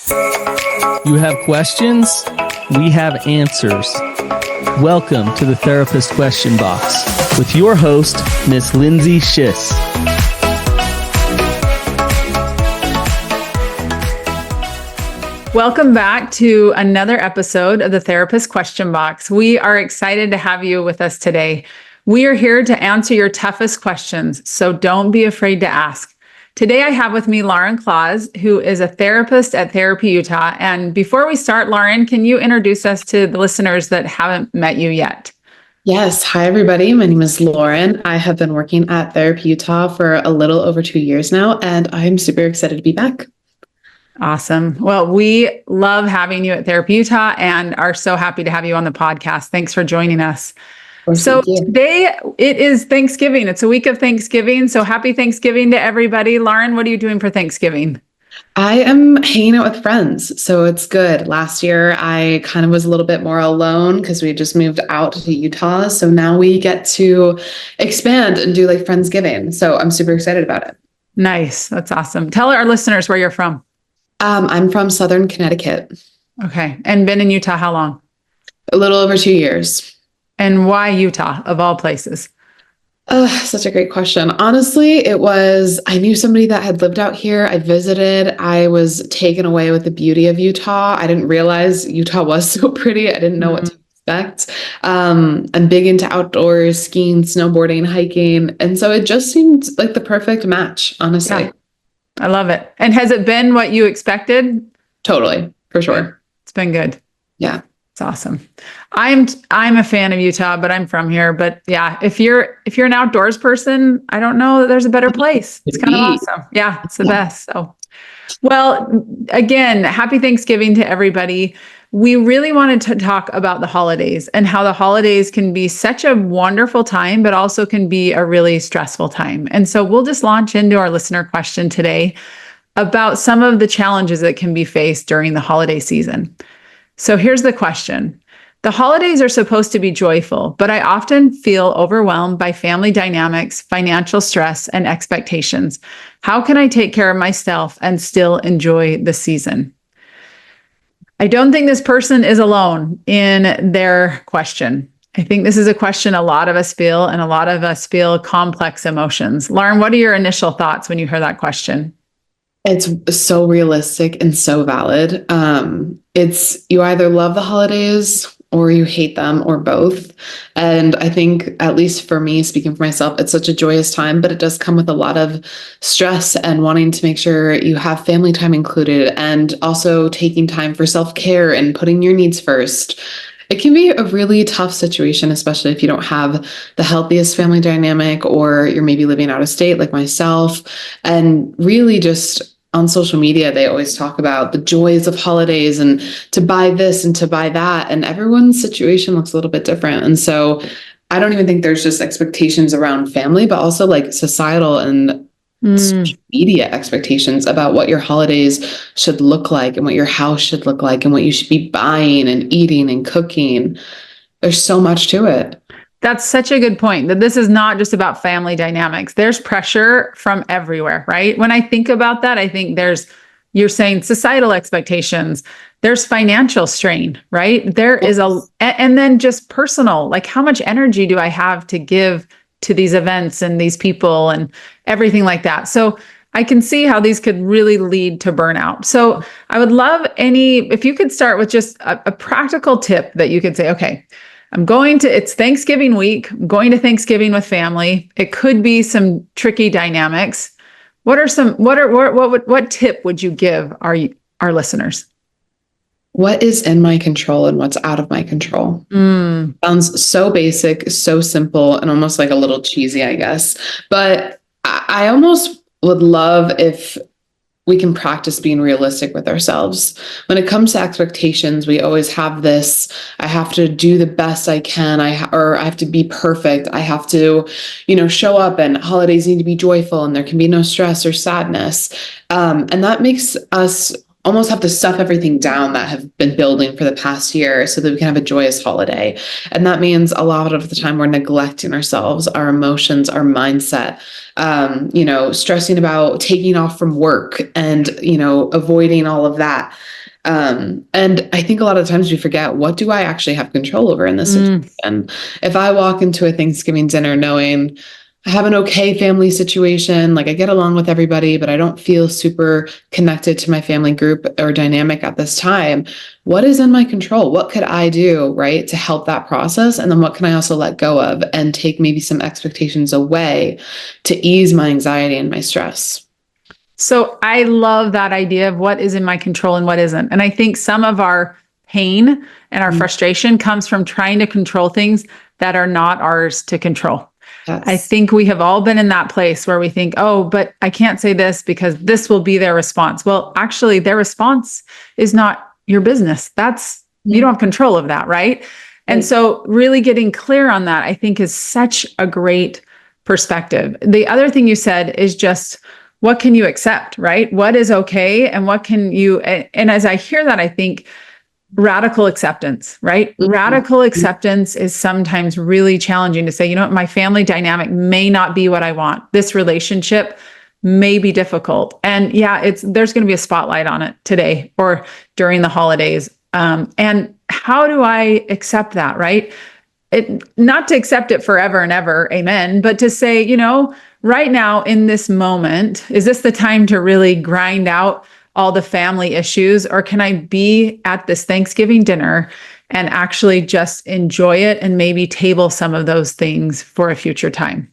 You have questions? We have answers. Welcome to the Therapist Question Box with your host, Miss Lindsay Schiss. Welcome back to another episode of the Therapist Question Box. We are excited to have you with us today. We are here to answer your toughest questions, so don't be afraid to ask. Today I have with me Lauren Claus, who is a therapist at Therapy Utah. And before we start, Lauren, can you introduce us to the listeners that haven't met you yet? Yes. Hi, everybody. My name is Lauren. I have been working at Therapy Utah for a little over 2 years now, and I'm super excited to be back. Awesome. Well, we love having you at Therapy Utah and are so happy to have you on the podcast. Thanks for joining us. So today it is Thanksgiving. It's a week of Thanksgiving. So happy Thanksgiving to everybody. Lauren, what are you doing for Thanksgiving? I am hanging out with friends, so it's good. Last year, I kind of was a little bit more alone because we just moved out to Utah. So now we get to expand and do like Friendsgiving. So I'm super excited about it. Nice. That's awesome. Tell our listeners where you're from. I'm from Southern Connecticut. Okay. And been in Utah how long? A little over 2 years. And why Utah of all places? Such a great question. Honestly, I knew somebody that had lived out here. I visited. I was taken away with the beauty of Utah. I didn't realize Utah was so pretty. I didn't know what to expect. I'm big into outdoors, skiing, snowboarding, hiking. And so it just seemed like the perfect match, honestly. Yeah. I love it. And has it been what you expected? Totally, for sure. It's been good. Yeah. It's awesome. I'm a fan of Utah, but I'm from here. But yeah, if you're an outdoors person, I don't know that there's a better place. It's kind of awesome. Yeah, it's the best. So, well, again, happy Thanksgiving to everybody. We really wanted to talk about the holidays and how the holidays can be such a wonderful time, but also can be a really stressful time. And so we'll just launch into our listener question today about some of the challenges that can be faced during the holiday season. So here's the question. The holidays are supposed to be joyful, but I often feel overwhelmed by family dynamics, financial stress, and expectations. How can I take care of myself and still enjoy the season? I don't think this person is alone in their question. I think this is a question a lot of us feel, and a lot of us feel complex emotions. Lauren, what are your initial thoughts when you hear that question? It's so realistic and so valid. It's you either love the holidays or you hate them or both. And I think, at least for me, speaking for myself, it's such a joyous time, but it does come with a lot of stress and wanting to make sure you have family time included and also taking time for self-care and putting your needs first. It can be a really tough situation, especially if you don't have the healthiest family dynamic or you're maybe living out of state like myself. And really just on social media, they always talk about the joys of holidays and to buy this and to buy that. And everyone's situation looks a little bit different. And so I don't even think there's just expectations around family, but also like societal and social media expectations about what your holidays should look like and what your house should look like and what you should be buying and eating and cooking. There's so much to it. That's such a good point, that this is not just about family dynamics. There's pressure from everywhere, right? When I think about that, I think you're saying societal expectations, there's financial strain, right? There is and then just personal, like how much energy do I have to give to these events and these people and everything like that. So I can see how these could really lead to burnout. So I would love if you could start with just a practical tip that you could say, okay, it's Thanksgiving week, I'm going to Thanksgiving with family. It could be some tricky dynamics. What tip would you give our listeners? What is in my control and what's out of my control? Sounds so basic, so simple, and almost like a little cheesy, I guess. But I almost would love if we can practice being realistic with ourselves. When it comes to expectations, we always have this, I have to do the best I can, or I have to be perfect. I have to, show up, and holidays need to be joyful and there can be no stress or sadness. And that makes us almost have to stuff everything down that have been building for the past year so that we can have a joyous holiday. And that means a lot of the time we're neglecting ourselves, our emotions, our mindset, stressing about taking off from work and, avoiding all of that. And I think a lot of times we forget, what do I actually have control over in this situation? If I walk into a Thanksgiving dinner knowing I have an okay family situation, like I get along with everybody, but I don't feel super connected to my family group or dynamic at this time, what is in my control? What could I do, right, to help that process? And then what can I also let go of and take maybe some expectations away to ease my anxiety and my stress? So I love that idea of what is in my control and what isn't. And I think some of our pain and our frustration comes from trying to control things that are not ours to control. Yes. I think we have all been in that place where we think, oh, but I can't say this because this will be their response. Well, actually, their response is not your business. You don't have control of that, right? And so really getting clear on that, I think, is such a great perspective. The other thing you said is just, what can you accept, right? What is okay? And what can you, and as I hear that, I think radical acceptance, right? Radical acceptance is sometimes really challenging to say, you know what, my family dynamic may not be what I want. This relationship may be difficult. And yeah, there's going to be a spotlight on it today or during the holidays. And how do I accept that, right? Not to accept it forever and ever, amen, but to say, right now in this moment, is this the time to really grind out all the family issues? Or can I be at this Thanksgiving dinner and actually just enjoy it and maybe table some of those things for a future time?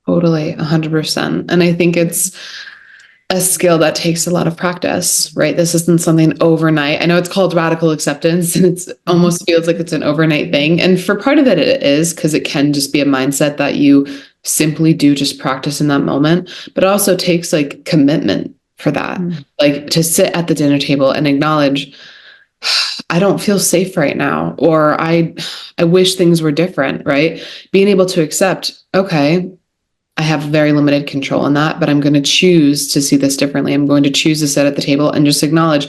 Totally, 100%. And I think it's a skill that takes a lot of practice, right? This isn't something overnight. I know it's called radical acceptance and it's almost feels like it's an overnight thing. And for part of it, it is, because it can just be a mindset that you simply do just practice in that moment, but it also takes like commitment for that, like to sit at the dinner table and acknowledge, I don't feel safe right now, or I wish things were different, right? Being able to accept, okay, I have very limited control on that, but I'm going to choose to see this differently. I'm going to choose to sit at the table and just acknowledge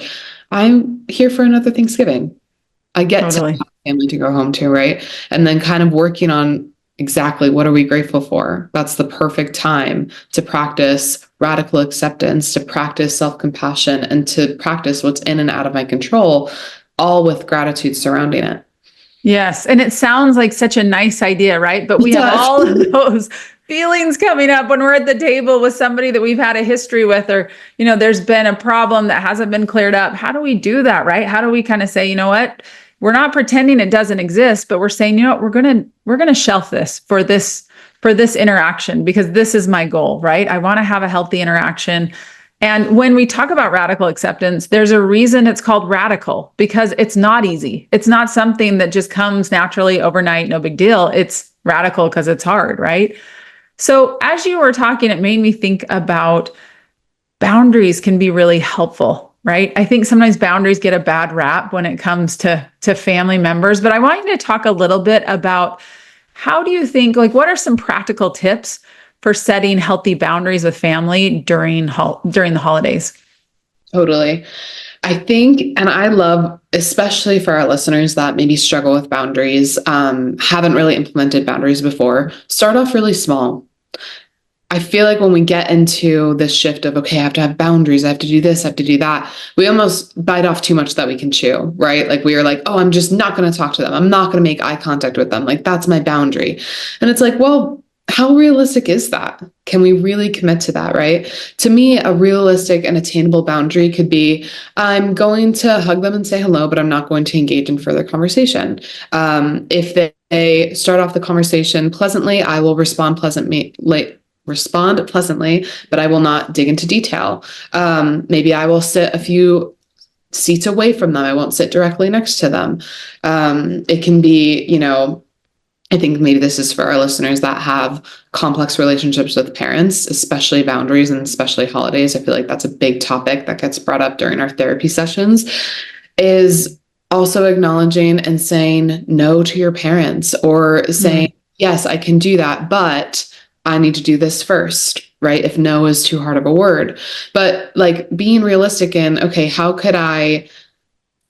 I'm here for another Thanksgiving. I get to have a family to go home to, right? And then kind of working on exactly what are we grateful for? That's the perfect time to practice radical acceptance, to practice self-compassion, and to practice what's in and out of my control, all with gratitude surrounding it. Yes. And it sounds like such a nice idea, right? But we have all of those feelings coming up when we're at the table with somebody that we've had a history with, or, there's been a problem that hasn't been cleared up. How do we do that, right? How do we kind of say, you know what? We're not pretending it doesn't exist, but we're saying, we're going to shelf this for this interaction because this is my goal, right? I want to have a healthy interaction. And when we talk about radical acceptance, there's a reason it's called radical, because it's not easy. It's not something that just comes naturally overnight, no big deal. It's radical because it's hard, right? So as you were talking, it made me think about boundaries can be really helpful, right? I think sometimes boundaries get a bad rap when it comes to family members, but I want you to talk a little bit about how do you think, what are some practical tips for setting healthy boundaries with family during the holidays? Totally. I think, and I love, especially for our listeners that maybe struggle with boundaries, haven't really implemented boundaries before, start off really small. I feel like when we get into this shift of, okay, I have to have boundaries, I have to do this, I have to do that, we almost bite off too much that we can chew, right? Like we are like, oh, I'm just not going to talk to them. I'm not going to make eye contact with them. Like that's my boundary. And it's like, well, how realistic is that? Can we really commit to that, right? To me, a realistic and attainable boundary could be, I'm going to hug them and say hello, but I'm not going to engage in further conversation. If they start off the conversation pleasantly, I will respond pleasantly, but I will not dig into detail. Maybe I will sit a few seats away from them. I won't sit directly next to them. It can be, I think maybe this is for our listeners that have complex relationships with parents, especially boundaries and especially holidays. I feel like that's a big topic that gets brought up during our therapy sessions, is also acknowledging and saying no to your parents, or saying, yes, I can do that, but I need to do this first. right? If no is too hard of a word, but like being realistic in, okay, how could I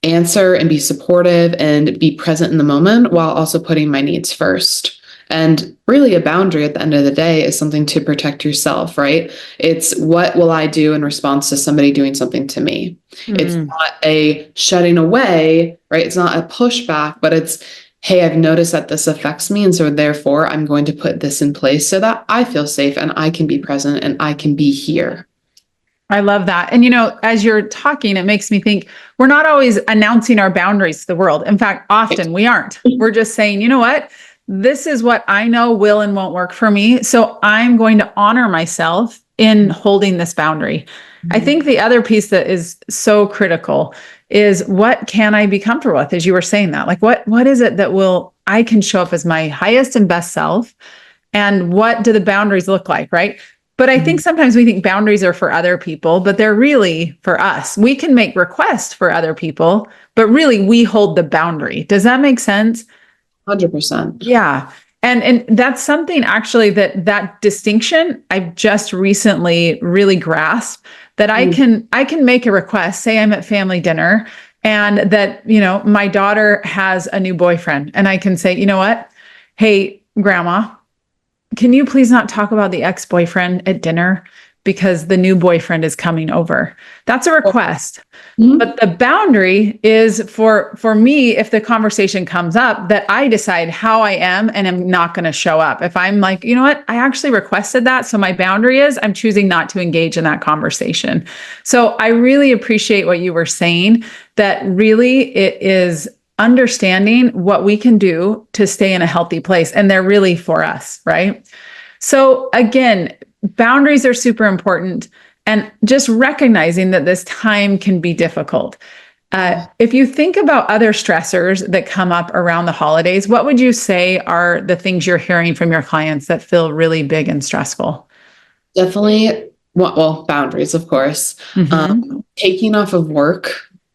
answer and be supportive and be present in the moment while also putting my needs first? And really, a boundary at the end of the day is something to protect yourself, right? It's what will I do in response to somebody doing something to me? It's not a shutting away, right? It's not a pushback, but it's, hey, I've noticed that this affects me. And so therefore, I'm going to put this in place so that I feel safe and I can be present and I can be here. I love that. And, as you're talking, it makes me think we're not always announcing our boundaries to the world. In fact, often we aren't. We're just saying, you know what? This is what I know will and won't work for me. So I'm going to honor myself in holding this boundary. I think the other piece that is so critical is, what can I be comfortable with? As you were saying that, like, what is it that I can show up as my highest and best self? And what do the boundaries look like? Right. But I think sometimes we think boundaries are for other people, but they're really for us. We can make requests for other people, but really we hold the boundary. Does that make sense? 100%. Yeah. And that's something actually that distinction I've just recently really grasped, that I can make a request, say I'm at family dinner and that, my daughter has a new boyfriend, and I can say, you know what? Hey, grandma, can you please not talk about the ex-boyfriend at dinner because the new boyfriend is coming over? That's a request. But the boundary is for me, if the conversation comes up, that I decide how I am and I'm not going to show up. If I'm like, you know what, I actually requested that, so my boundary is I'm choosing not to engage in that conversation. So I really appreciate what you were saying, that really it is understanding what we can do to stay in a healthy place. And they're really for us, right? So again, boundaries are super important, and just recognizing that this time can be difficult. If you think about other stressors that come up around the holidays, what would you say are the things you're hearing from your clients that feel really big and stressful? Definitely, well, boundaries, of course. Taking off of work,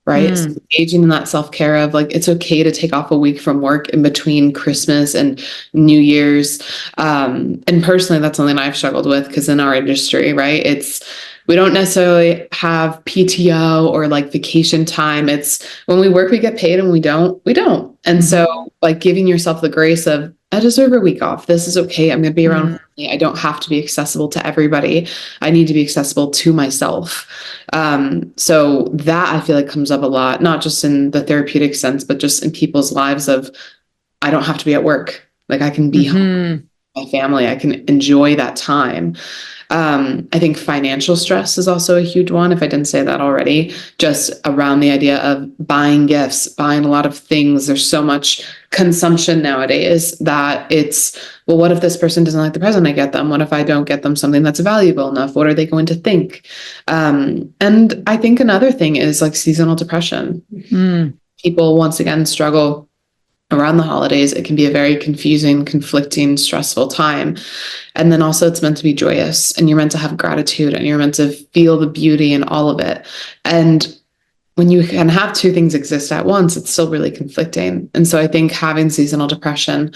right? So engaging in that self-care of, like, it's okay to take off a week from work in between Christmas and New Year's. And personally, that's something I've struggled with, because in our industry, right, we don't necessarily have PTO or like vacation time. It's when we work, we get paid, and we don't. And so, like, giving yourself the grace of, I deserve a week off. This is okay. I'm going to be around family. I don't have to be accessible to everybody. I need to be accessible to myself. So that, I feel like, comes up a lot, not just in the therapeutic sense, but just in people's lives of, I don't have to be at work. Like, I can be home with my family. I can enjoy that time. I think financial stress is also a huge one, if I didn't say that already, just around the idea of buying gifts, buying a lot of things. There's so much consumption nowadays that it's, well, what if this person doesn't like the present I get them? What if I don't get them something that's valuable enough? What are they going to think? And I think another thing is like seasonal depression. People, once again, struggle around the holidays. It can be a very confusing, conflicting, stressful time. And then also, it's meant to be joyous, and you're meant to have gratitude, and you're meant to feel the beauty in all of it. And when you can have two things exist at once, it's still really conflicting. And so I think having seasonal depression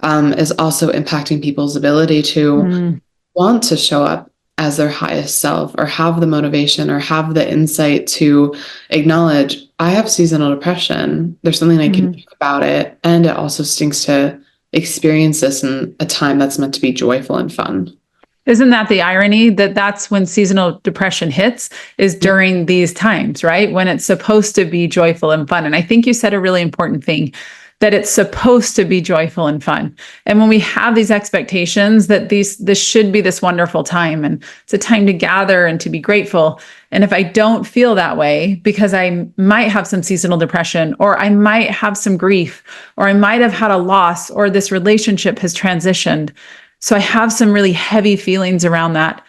is also impacting people's ability to want to show up as their highest self, or have the motivation, or have the insight to acknowledge, I have seasonal depression. There's something I can do about it. And it also stinks to experience this in a time that's meant to be joyful and fun. Isn't that the irony, that that's when seasonal depression hits, is during these times, right? When it's supposed to be joyful and fun. And I think you said a really important thing, that it's supposed to be joyful and fun. And when we have these expectations that this should be this wonderful time, and it's a time to gather and to be grateful. And if I don't feel that way, because I might have some seasonal depression, or I might have some grief, or I might have had a loss, or this relationship has transitioned, so I have some really heavy feelings around that,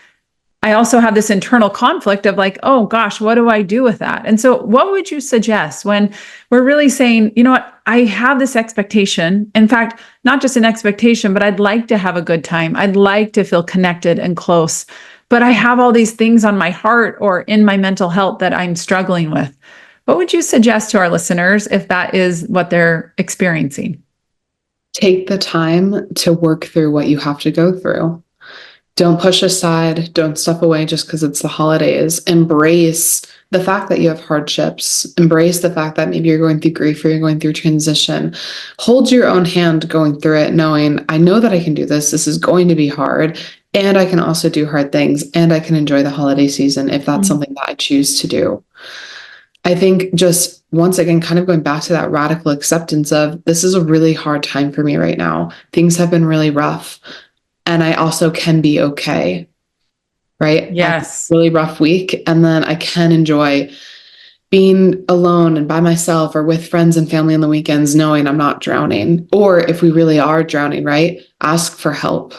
I also have this internal conflict of like, oh gosh, what do I do with that? And so what would you suggest when we're really saying, you know what, I have this expectation. In fact, not just an expectation, but I'd like to have a good time. I'd like to feel connected and close, but I have all these things on my heart or in my mental health that I'm struggling with. What would you suggest to our listeners if that is what they're experiencing? Take the time to work through what you have to go through. Don't push aside, don't step away just because it's the holidays. Embrace the fact that you have hardships. Embrace the fact that maybe you're going through grief or you're going through transition. Hold your own hand going through it, knowing, I know that I can do this. This is going to be hard. And I can also do hard things. And I can enjoy the holiday season if that's something that I choose to do. I think just once again, kind of going back to that radical acceptance of this is a really hard time for me right now. Things have been really rough. And I also can be okay, right? Yes. Really rough week. And then I can enjoy being alone and by myself or with friends and family on the weekends, knowing I'm not drowning. Or if we really are drowning, right? Ask for help.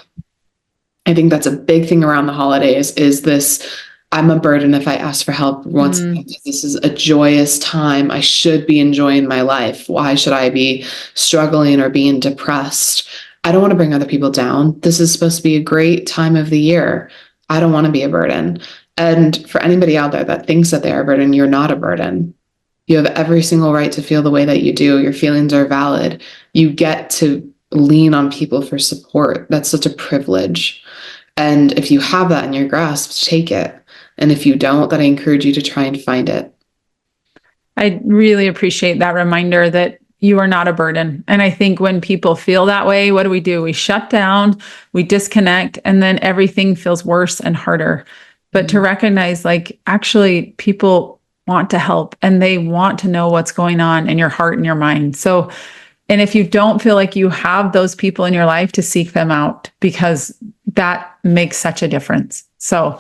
I think that's a big thing around the holidays is this, I'm a burden if I ask for help once again, because this is a joyous time. I should be enjoying my life. Why should I be struggling or being depressed? I don't want to bring other people down. This is supposed to be a great time of the year. I don't want to be a burden. And for anybody out there that thinks that they are a burden, you're not a burden. You have every single right to feel the way that you do. Your feelings are valid. You get to lean on people for support. That's such a privilege. And if you have that in your grasp, take it. And if you don't, then I encourage you to try and find it. I really appreciate that reminder that you are not a burden. And I think when people feel that way, what do? We shut down, we disconnect, and then everything feels worse and harder. But to recognize, like, actually, people want to help and they want to know what's going on in your heart and your mind. So, and if you don't feel like you have those people in your life, to seek them out, because that makes such a difference. So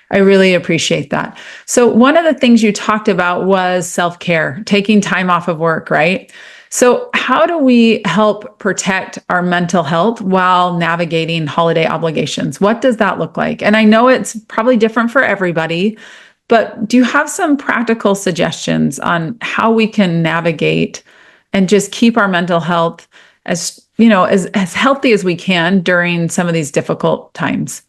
I really appreciate that. So one of the things you talked about was self-care, taking time off of work, right? So how do we help protect our mental health while navigating holiday obligations? What does that look like? And I know it's probably different for everybody, but do you have some practical suggestions on how we can navigate and just keep our mental health as, you know, as healthy as we can during some of these difficult times?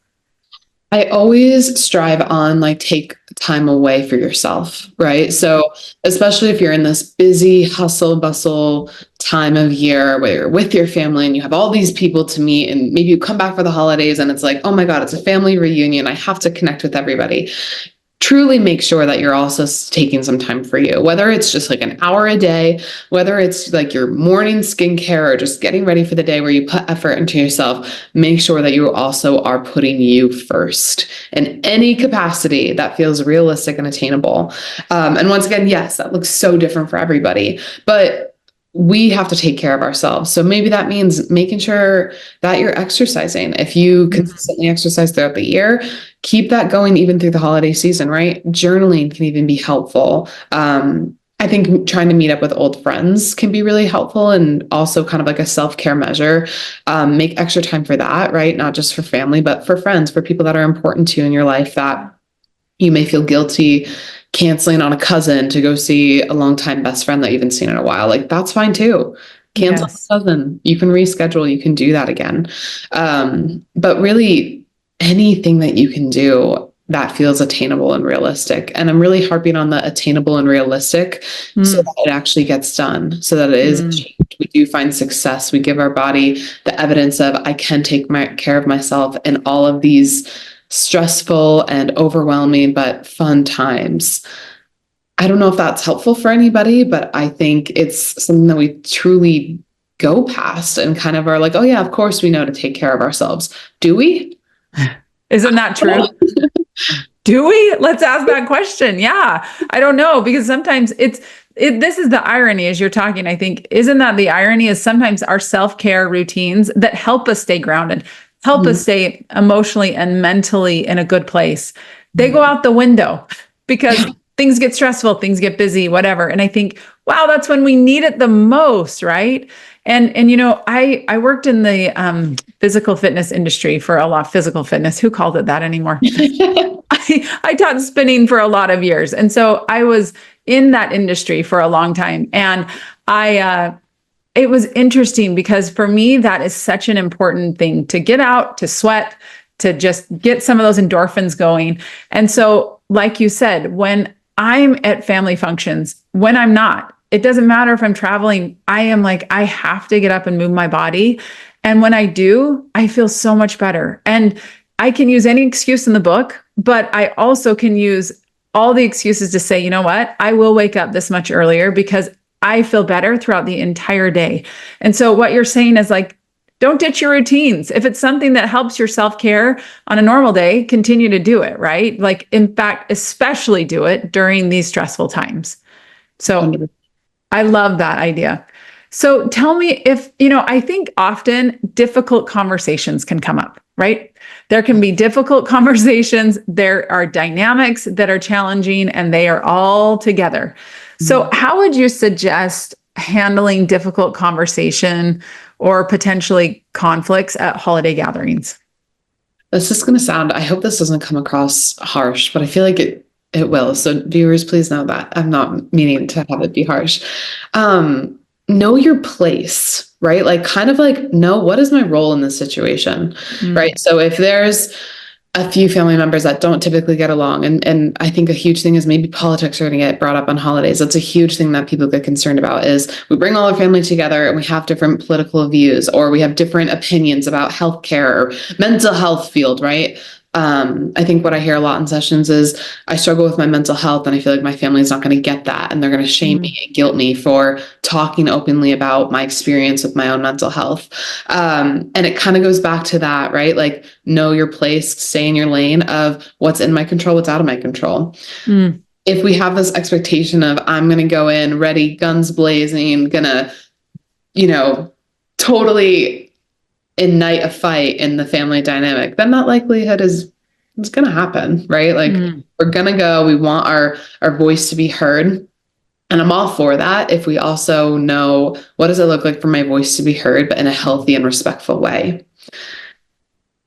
I always strive on like take time away for yourself, right? So especially if you're in this busy hustle bustle time of year where you're with your family and you have all these people to meet, and maybe you come back for the holidays and it's like, oh my God, it's a family reunion. I have to connect with everybody. Truly make sure that you're also taking some time for you, whether it's just like an hour a day, whether it's like your morning skincare or just getting ready for the day where you put effort into yourself. Make sure that you also are putting you first in any capacity that feels realistic and attainable. And once again, yes, that looks so different for everybody, but we have to take care of ourselves. So maybe that means making sure that you're exercising. If you consistently exercise throughout the year, keep that going even through the holiday season, right? Journaling can even be helpful. I think trying to meet up with old friends can be really helpful, and also kind of like a self-care measure. Make extra time for that, right? Not just for family, but for friends, for people that are important to you in your life that you may feel guilty canceling on a cousin to go see a longtime best friend that you haven't seen in a while. Like, that's fine too. Cancel Yes. a cousin. You can reschedule. You can do that again. But really, anything that you can do that feels attainable and realistic. And I'm really harping on the attainable and realistic so that it actually gets done, so that it is achieved. We do find success. We give our body the evidence of, I can take care of myself in all of these stressful and overwhelming but fun times. I don't know if that's helpful for anybody, but I think it's something that we truly go past and kind of are like, oh yeah, of course we know to take care of ourselves. Do we? Isn't that true? Do we? Let's ask that question. Yeah. I don't know, because sometimes this is the irony as you're talking. I think, isn't that the irony, is sometimes our self-care routines that help us stay grounded, help us stay emotionally and mentally in a good place, they go out the window because things get stressful, things get busy, whatever. And I think, wow, that's when we need it the most, right? And you know, I worked in the physical fitness industry for a lot. Physical fitness, who called it that anymore? I taught spinning for a lot of years, and so I was in that industry for a long time. And it was interesting because for me, that is such an important thing, to get out, to sweat, to just get some of those endorphins going. And so, like you said, when I'm at family functions, when I'm not, it doesn't matter if I'm traveling, I am like, I have to get up and move my body. And when I do, I feel so much better. And I can use any excuse in the book, but I also can use all the excuses to say, you know what, I will wake up this much earlier because I feel better throughout the entire day. And so what you're saying is like, don't ditch your routines. If it's something that helps your self-care on a normal day, continue to do it, right? Like, in fact, especially do it during these stressful times. So I love that idea. So tell me if, I think often difficult conversations can come up, right? There can be difficult conversations. There are dynamics that are challenging and they are all together. So how would you suggest handling difficult conversation or potentially conflicts at holiday gatherings? This is going to sound, I hope this doesn't come across harsh, but I feel like it will. So viewers, please know that I'm not meaning to have it be harsh. Know your place, right? Like kind of like know what is my role in this situation, right? So if there's a few family members that don't typically get along, and I think a huge thing is maybe politics are going to get brought up on holidays. That's a huge thing that people get concerned about is we bring all our family together and we have different political views, or we have different opinions about healthcare or mental health field, right? I think what I hear a lot in sessions is I struggle with my mental health and I feel like my family is not going to get that. And they're going to shame me and guilt me for talking openly about my experience with my own mental health. And it kind of goes back to that, right? Like know your place, stay in your lane of what's in my control, what's out of my control. If we have this expectation of I'm going to go in ready, guns blazing, gonna, totally ignite a fight in the family dynamic, then that likelihood is it's going to happen, right? Like we're going to go, we want our voice to be heard. And I'm all for that. If we also know what does it look like for my voice to be heard, but in a healthy and respectful way.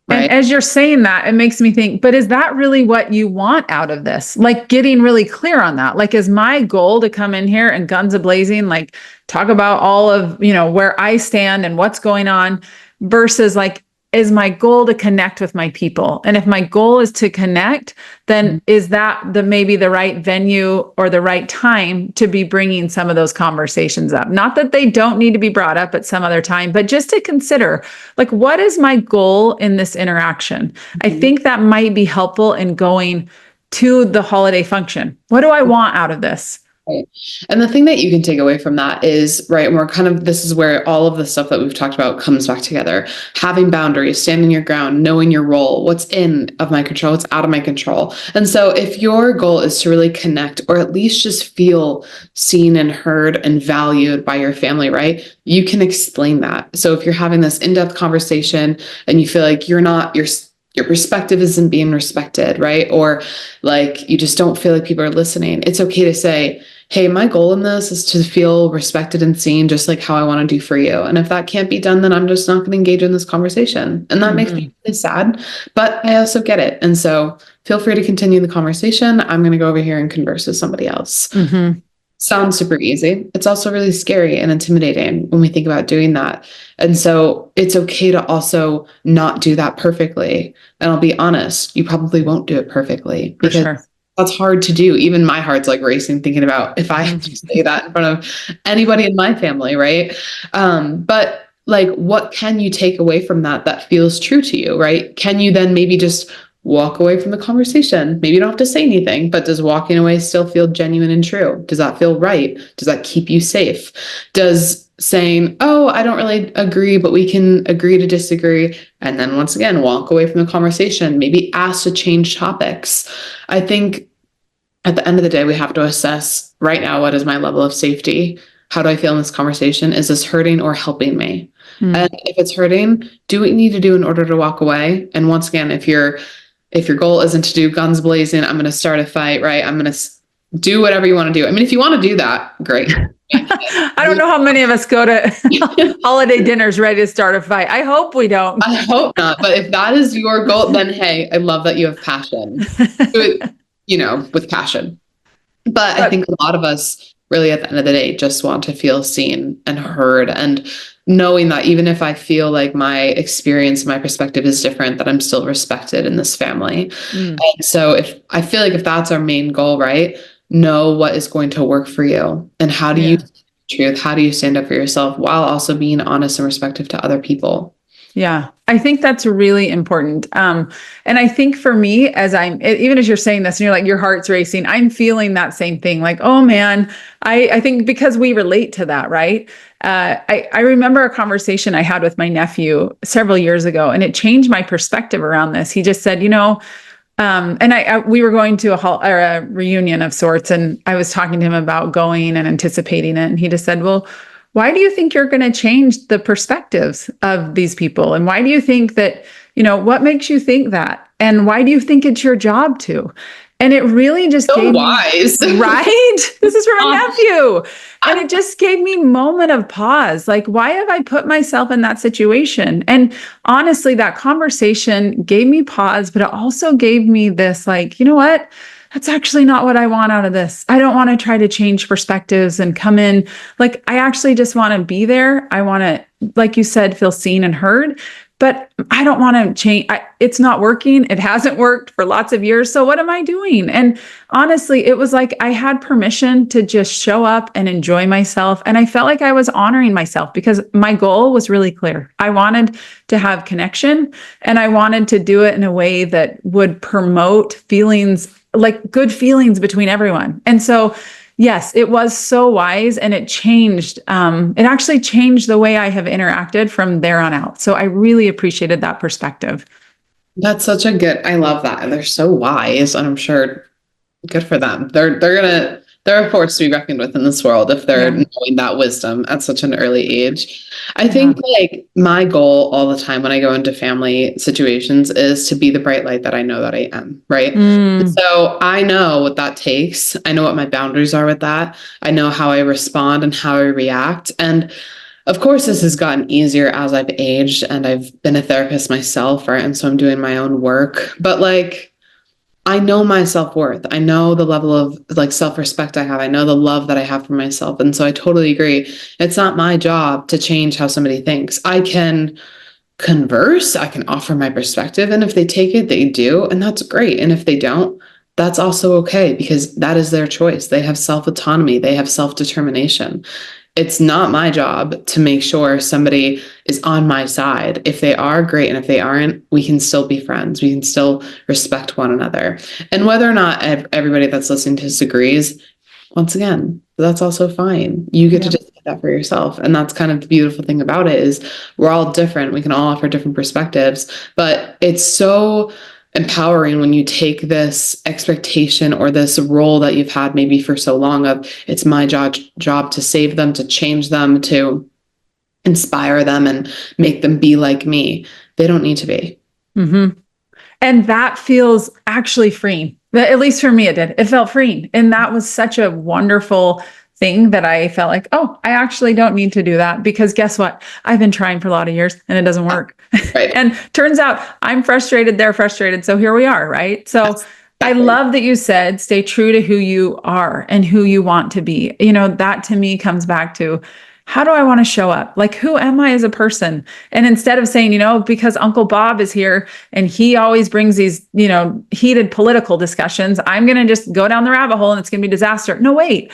Right? And as you're saying that, it makes me think, but is that really what you want out of this? Like getting really clear on that. Like, is my goal to come in here and guns a-blazing, like talk about all of, where I stand and what's going on versus like, is my goal to connect with my people? And if my goal is to connect, then is that maybe the right venue or the right time to be bringing some of those conversations up? Not that they don't need to be brought up at some other time, but just to consider, like, what is my goal in this interaction? I think that might be helpful in going to the holiday function. What do I want out of this? Right. And the thing that you can take away from that is, right, and this is where all of the stuff that we've talked about comes back together. Having boundaries, standing your ground, knowing your role, what's in of my control, what's out of my control. And so if your goal is to really connect or at least just feel seen and heard and valued by your family, right, you can explain that. So if you're having this in-depth conversation and you feel like your perspective isn't being respected, right? Or like you just don't feel like people are listening, it's okay to say, hey, my goal in this is to feel respected and seen just like how I want to do for you. And if that can't be done, then I'm just not going to engage in this conversation. And that makes me really sad, but I also get it. And so feel free to continue the conversation. I'm going to go over here and converse with somebody else. Sounds super easy. It's also really scary and intimidating when we think about doing that. And so it's okay to also not do that perfectly. And I'll be honest, you probably won't do it perfectly because that's hard to do. Even my heart's like racing thinking about if I have to say that in front of anybody in my family, right? But like, what can you take away from that feels true to you, right? Can you then maybe just walk away from the conversation? Maybe you don't have to say anything, but does walking away still feel genuine and true? Does that feel right? Does that keep you safe? Does saying, oh, I don't really agree, but we can agree to disagree, and then once again, walk away from the conversation, maybe ask to change topics. I think at the end of the day, we have to assess right now, what is my level of safety? How do I feel in this conversation? Is this hurting or helping me? And if it's hurting, do what you need to do in order to walk away. And once again, if your goal isn't to do guns blazing, I'm going to start a fight, right? I'm going to do whatever you want to do. I mean, if you want to do that, great. I don't know how many of us go to holiday dinners ready to start a fight. I hope we don't. I hope not. But if that is your goal, then hey, I love that you have passion. Do it, with passion. But I think a lot of us really at the end of the day just want to feel seen and heard, and knowing that even if I feel like my experience, my perspective is different, that I'm still respected in this family. And so if that's our main goal, right? Know what is going to work for you, and how do you truth? How do you stand up for yourself while also being honest and respectful to other people? Yeah. I think that's really important. And I think for me, even as you're saying this and you're like, your heart's racing, I'm feeling that same thing. Like, oh man, I think because we relate to that, right? I remember a conversation I had with my nephew several years ago, and it changed my perspective around this. He just said, we were going to a reunion of sorts, and I was talking to him about going and anticipating it. And he just said, well, why do you think you're going to change the perspectives of these people? And why do you think that, what makes you think that? And why do you think it's your job to? And it really just gave wise. me, right? This is from my nephew. And it just gave me a moment of pause. Like, why have I put myself in that situation? And honestly, that conversation gave me pause, but it also gave me this, like, you know what? That's actually not what I want out of this. I don't want to try to change perspectives and come in. Like, I actually just want to be there. I want to, like you said, feel seen and heard, but I don't want to change. It's not working. It hasn't worked for lots of years. So what am I doing? And honestly, it was like I had permission to just show up and enjoy myself. And I felt like I was honoring myself because my goal was really clear. I wanted to have connection, and I wanted to do it in a way that would promote feelings, like good feelings between everyone. And so, yes, it was so wise, and it changed. It actually changed the way I have interacted from there on out. So I really appreciated that perspective. That's such a good, I love that. They're so wise, and I'm sure good for them. They're a force to be reckoned with in this world if they're knowing that wisdom at such an early age. I think like my goal all the time when I go into family situations is to be the bright light that I know that I am, right? So I know what that takes. I know what my boundaries are with that. I know how I respond and how I react. And of course, this has gotten easier as I've aged and I've been a therapist myself, right? And so I'm doing my own work. But like, I know my self-worth. I know the level of like self-respect I have. I know the love that I have for myself. And so I totally agree. It's not my job to change how somebody thinks. I can converse, I can offer my perspective. And if they take it, they do. And that's great. And if they don't, that's also okay, because that is their choice. They have self-autonomy. They have self-determination. It's not my job to make sure somebody is on my side. If they are, great. And if they aren't, we can still be friends. We can still respect one another. And whether or not everybody that's listening disagrees, once again, that's also fine. You get to decide that for yourself. And that's kind of the beautiful thing about it is we're all different. We can all offer different perspectives, but it's so empowering when you take this expectation or this role that you've had maybe for so long of it's my job to save them, to change them, to inspire them and make them be like me. They don't need to be. Mm-hmm. And that feels actually freeing. At least for me, it did. It felt freeing. And that was such a wonderful thing that I felt like, oh, I actually don't need to do that, because guess what? I've been trying for a lot of years and it doesn't work. Right. And turns out I'm frustrated, they're frustrated. So here we are, right? So exactly. I love that you said, stay true to who you are and who you want to be. That to me comes back to, how do I want to show up? Like, who am I as a person? And instead of saying, because Uncle Bob is here and he always brings these, heated political discussions, I'm going to just go down the rabbit hole and it's going to be disaster. No, wait.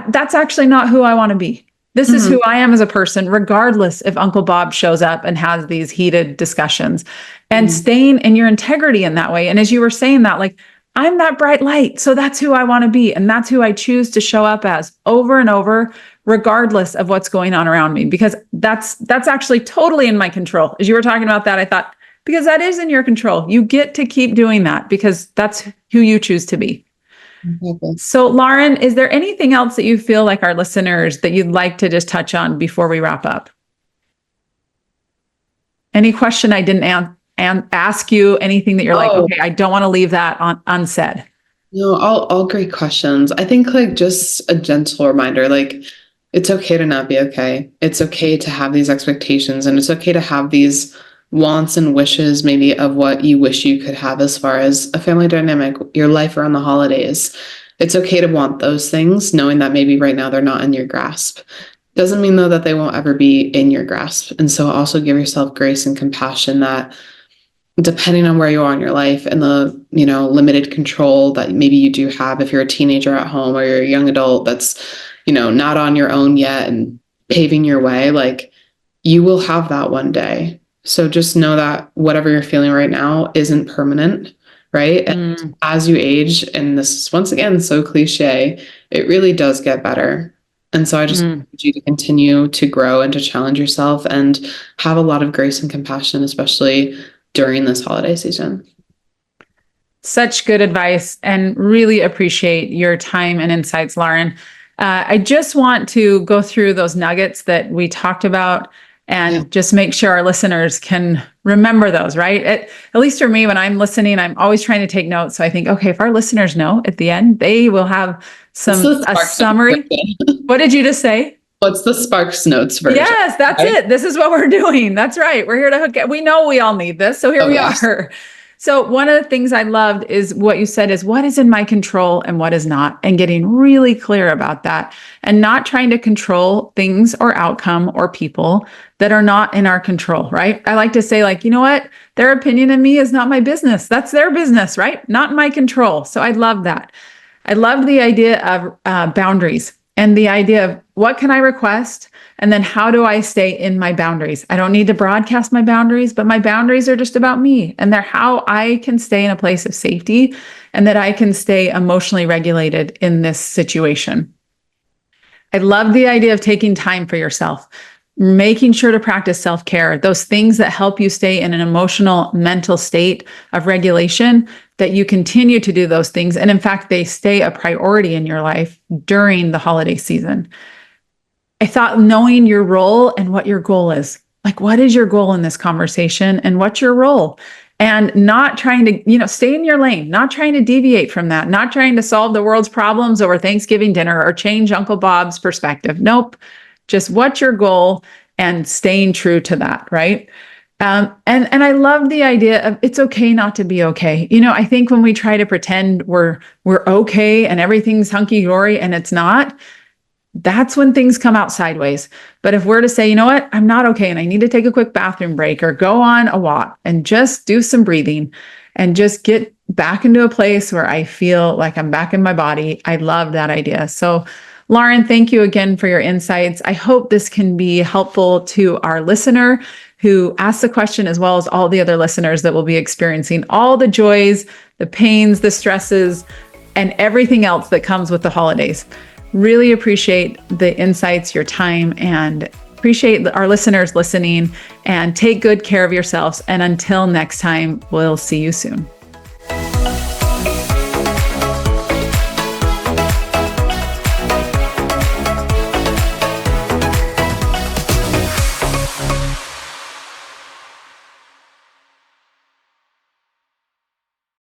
That's actually not who I want to be. This is who I am as a person, regardless if Uncle Bob shows up and has these heated discussions, and staying in your integrity in that way. And as you were saying that, like, I'm that bright light. So that's who I want to be. And that's who I choose to show up as over and over, regardless of what's going on around me, because that's actually totally in my control. As you were talking about that, I thought, because that is in your control. You get to keep doing that because that's who you choose to be. Mm-hmm. So, Lauren, is there anything else that you feel like our listeners that you'd like to just touch on before we wrap up? Any question I didn't ask you? Anything that you're like, okay, I don't want to leave that unsaid? No, all great questions. I think like just a gentle reminder, like it's okay to not be okay. It's okay to have these expectations, and it's okay to have these wants and wishes maybe of what you wish you could have as far as a family dynamic, your life around the holidays. It's okay to want those things, knowing that maybe right now they're not in your grasp. Doesn't mean though that they won't ever be in your grasp. And so also give yourself grace and compassion that depending on where you are in your life and the, limited control that maybe you do have if you're a teenager at home or you're a young adult that's, not on your own yet and paving your way, like you will have that one day. So just know that whatever you're feeling right now isn't permanent, right? And as you age, and this is once again so cliche, it really does get better. And so I just encourage you to continue to grow and to challenge yourself and have a lot of grace and compassion, especially during this holiday season. Such good advice, and really appreciate your time and insights, Lauren. I just want to go through those nuggets that we talked about and just make sure our listeners can remember those, right? At least for me, when I'm listening, I'm always trying to take notes. So I think, okay, if our listeners know at the end, they will have a summary. What did you just say? What's the Sparks Notes version? Yes, that's it. This is what we're doing. That's right. We're here to hook it. We know we all need this. So here we are. So one of the things I loved is what you said is what is in my control and what is not, and getting really clear about that and not trying to control things or outcome or people that are not in our control, right? I like to say, like, you know what? Their opinion of me is not my business. That's their business, right? Not in my control. So I love that. I loved the idea of boundaries and the idea of what can I request? And then how do I stay in my boundaries? I don't need to broadcast my boundaries, but my boundaries are just about me. And they're how I can stay in a place of safety and that I can stay emotionally regulated in this situation. I love the idea of taking time for yourself, making sure to practice self-care, those things that help you stay in an emotional, mental state of regulation, that you continue to do those things. And in fact, they stay a priority in your life during the holiday season. I thought knowing your role and what your goal is, like, what is your goal in this conversation and what's your role? And not trying to, stay in your lane, not trying to deviate from that, not trying to solve the world's problems over Thanksgiving dinner or change Uncle Bob's perspective. Nope. Just what's your goal and staying true to that, right? And I love the idea of it's okay not to be okay. I think when we try to pretend we're okay and everything's hunky-dory and it's not, that's when things come out sideways. But if we're to say, you know what, I'm not okay and I need to take a quick bathroom break or go on a walk and just do some breathing and just get back into a place where I feel like I'm back in my body, I love that idea. So Lauren, thank you again for your insights. I hope this can be helpful to our listener who asked the question, as well as all the other listeners that will be experiencing all the joys, the pains, the stresses, and everything else that comes with the holidays. Really appreciate the insights, your time, and appreciate our listeners listening, and take good care of yourselves. And until next time, we'll see you soon.